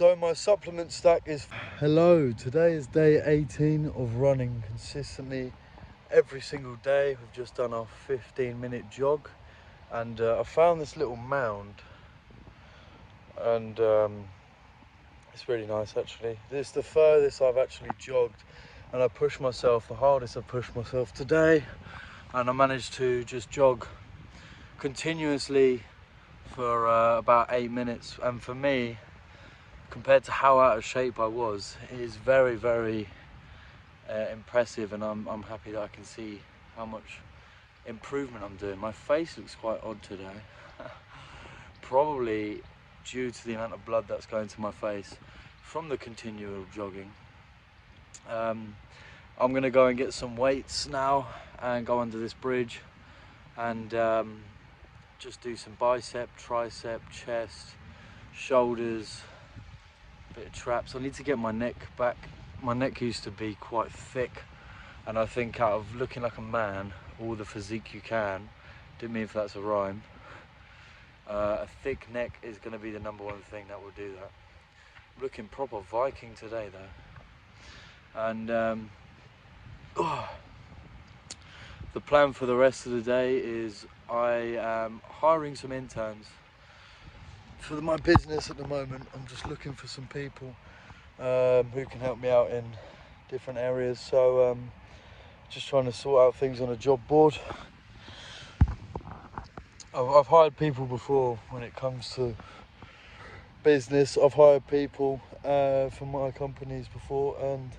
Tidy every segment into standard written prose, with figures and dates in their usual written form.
So my supplement stack is... Hello, today is day 18 of running consistently every single day. We've just done our 15-minute jog, and I found this little mound, and it's really nice actually. This is the furthest I've actually jogged, and I pushed myself, the hardest I've pushed myself today, and I managed to just jog continuously for about 8 minutes. And for me, compared to how out of shape I was, it is very, very impressive, and I'm happy that I can see how much improvement I'm doing. My face looks quite odd today, probably due to the amount of blood that's going to my face from the continual jogging. I'm gonna go and get some weights now and go under this bridge and just do some bicep, tricep, chest, shoulders, bit of traps. I need to get my neck back. My neck used to be quite thick, and I think out of looking like a man, all the physique you can, didn't mean if that's a rhyme, a thick neck is going to be the #1 thing that will do that. I'm looking proper Viking today though. And the plan for the rest of the day is I am hiring some interns for my business at the moment. I'm just looking for some people who can help me out in different areas. So just trying to sort out things on a job board. I've hired people before when it comes to business. I've hired people for my companies before, and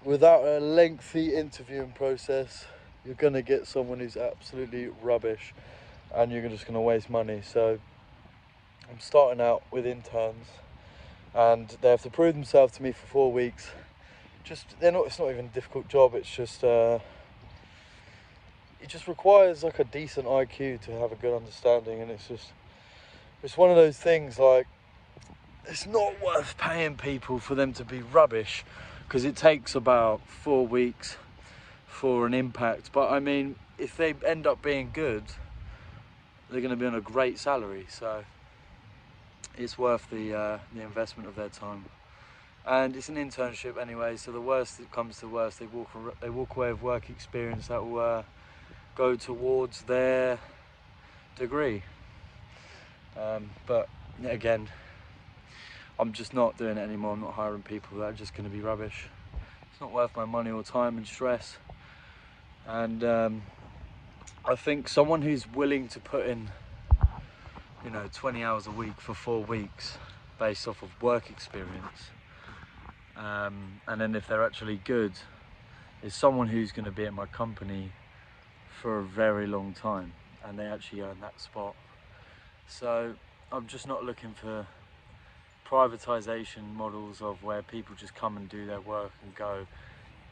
without a lengthy interviewing process, you're going to get someone who's absolutely rubbish, and you're just going to waste money. So I'm starting out with interns, and they have to prove themselves to me for 4 weeks. It's not even a difficult job. It's just it just requires like a decent IQ to have a good understanding, and it's one of those things, like, it's not worth paying people for them to be rubbish, because it takes about 4 weeks for an impact. But I mean, if they end up being good, they're going to be on a great salary, so it's worth the investment of their time. And it's an internship anyway, so the worst that comes to worst, they walk away with work experience that will go towards their degree. But again, I'm just not doing it anymore. I'm not hiring people that are just going to be rubbish. It's not worth my money or time and stress. And I think someone who's willing to put in, 20 hours a week for 4 weeks based off of work experience, and then if they're actually good, is someone who's going to be at my company for a very long time, and they actually earn that spot. So I'm just not looking for privatization models of where people just come and do their work and go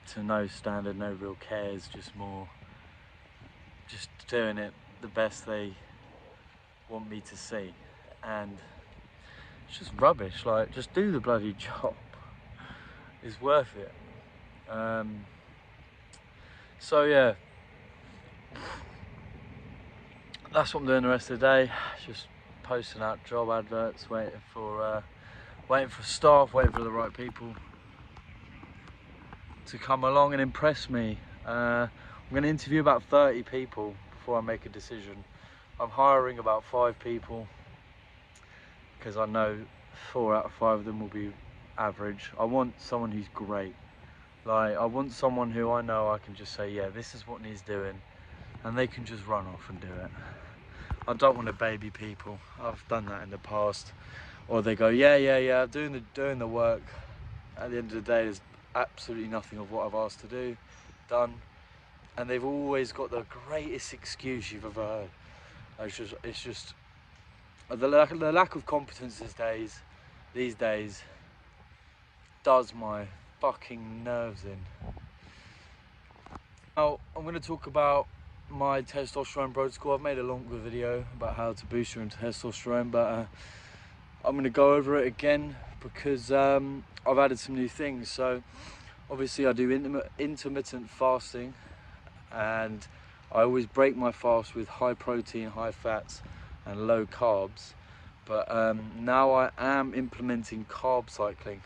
to no standard, no real cares, just doing it the best they want me to see. And it's just rubbish. Like, just do the bloody job. It's worth it. So yeah, that's what I'm doing the rest of the day. Just posting out job adverts, waiting for staff, waiting for the right people to come along and impress me. I'm going to interview about 30 people before I make a decision. I'm hiring about 5 people because I know 4 out of 5 of them will be average. I want someone who's great. Like, I want someone who I know I can just say, yeah, this is what needs doing, and they can just run off and do it. I don't want to baby people. I've done that in the past. Or they go, yeah, doing the work. At the end of the day, there's absolutely nothing of what I've asked to do done, and they've always got the greatest excuse you've ever heard. It's just the lack of competence these days does my fucking nerves in. Now I'm going to talk about my testosterone protocol. I've made a longer video about how to boost your testosterone, but I'm going to go over it again because I've added some new things. So obviously I do intermittent fasting, and I always break my fast with high protein, high fats and low carbs. But now I am implementing carb cycling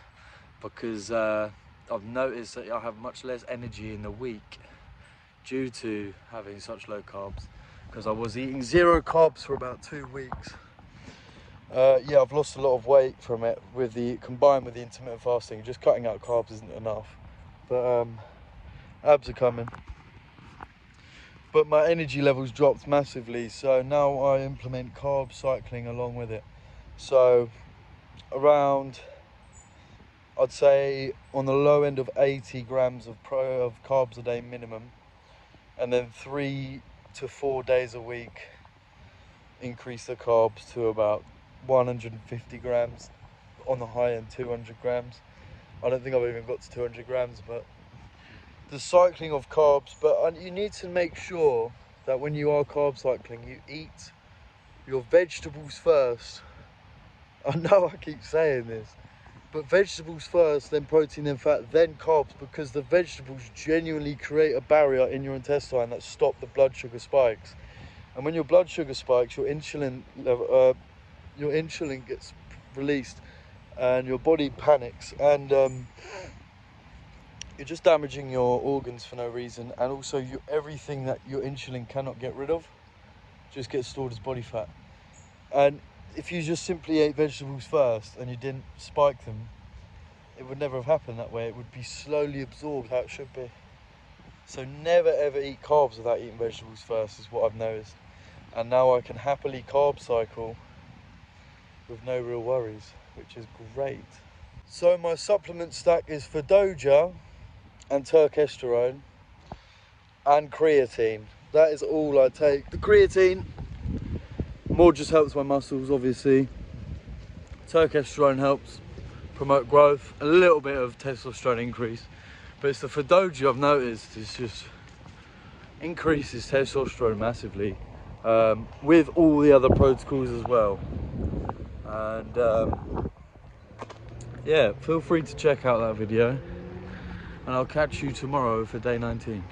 because I've noticed that I have much less energy in the week due to having such low carbs, because I was eating 0 carbs for about 2 weeks. Yeah, I've lost a lot of weight from it combined with the intermittent fasting. Just cutting out carbs isn't enough, but abs are coming. But my energy levels dropped massively, so now I implement carb cycling along with it. So around, I'd say on the low end of 80 grams of carbs a day minimum, and then 3 to 4 days a week increase the carbs to about 150 grams, on the high end 200 grams. I don't think I've even got to 200 grams, but the cycling of carbs. But you need to make sure that when you are carb cycling, you eat your vegetables first. I know I keep saying this, but vegetables first, then protein, then fat, then carbs, because the vegetables genuinely create a barrier in your intestine that stop the blood sugar spikes. And when your blood sugar spikes, your insulin gets released and your body panics, and you're just damaging your organs for no reason. And also everything that your insulin cannot get rid of just gets stored as body fat. And if you just simply ate vegetables first and you didn't spike them, it would never have happened that way. It would be slowly absorbed how it should be. So never ever eat carbs without eating vegetables first, is what I've noticed. And now I can happily carb cycle with no real worries, which is great. So my supplement stack is Fadoja and Testosterone and creatine. That is all I take. The creatine more just helps my muscles, obviously. Testosterone helps promote growth, a little bit of testosterone increase, but it's the Fadoja I've noticed is just increases testosterone massively, with all the other protocols as well. And yeah, feel free to check out that video, and I'll catch you tomorrow for day 19.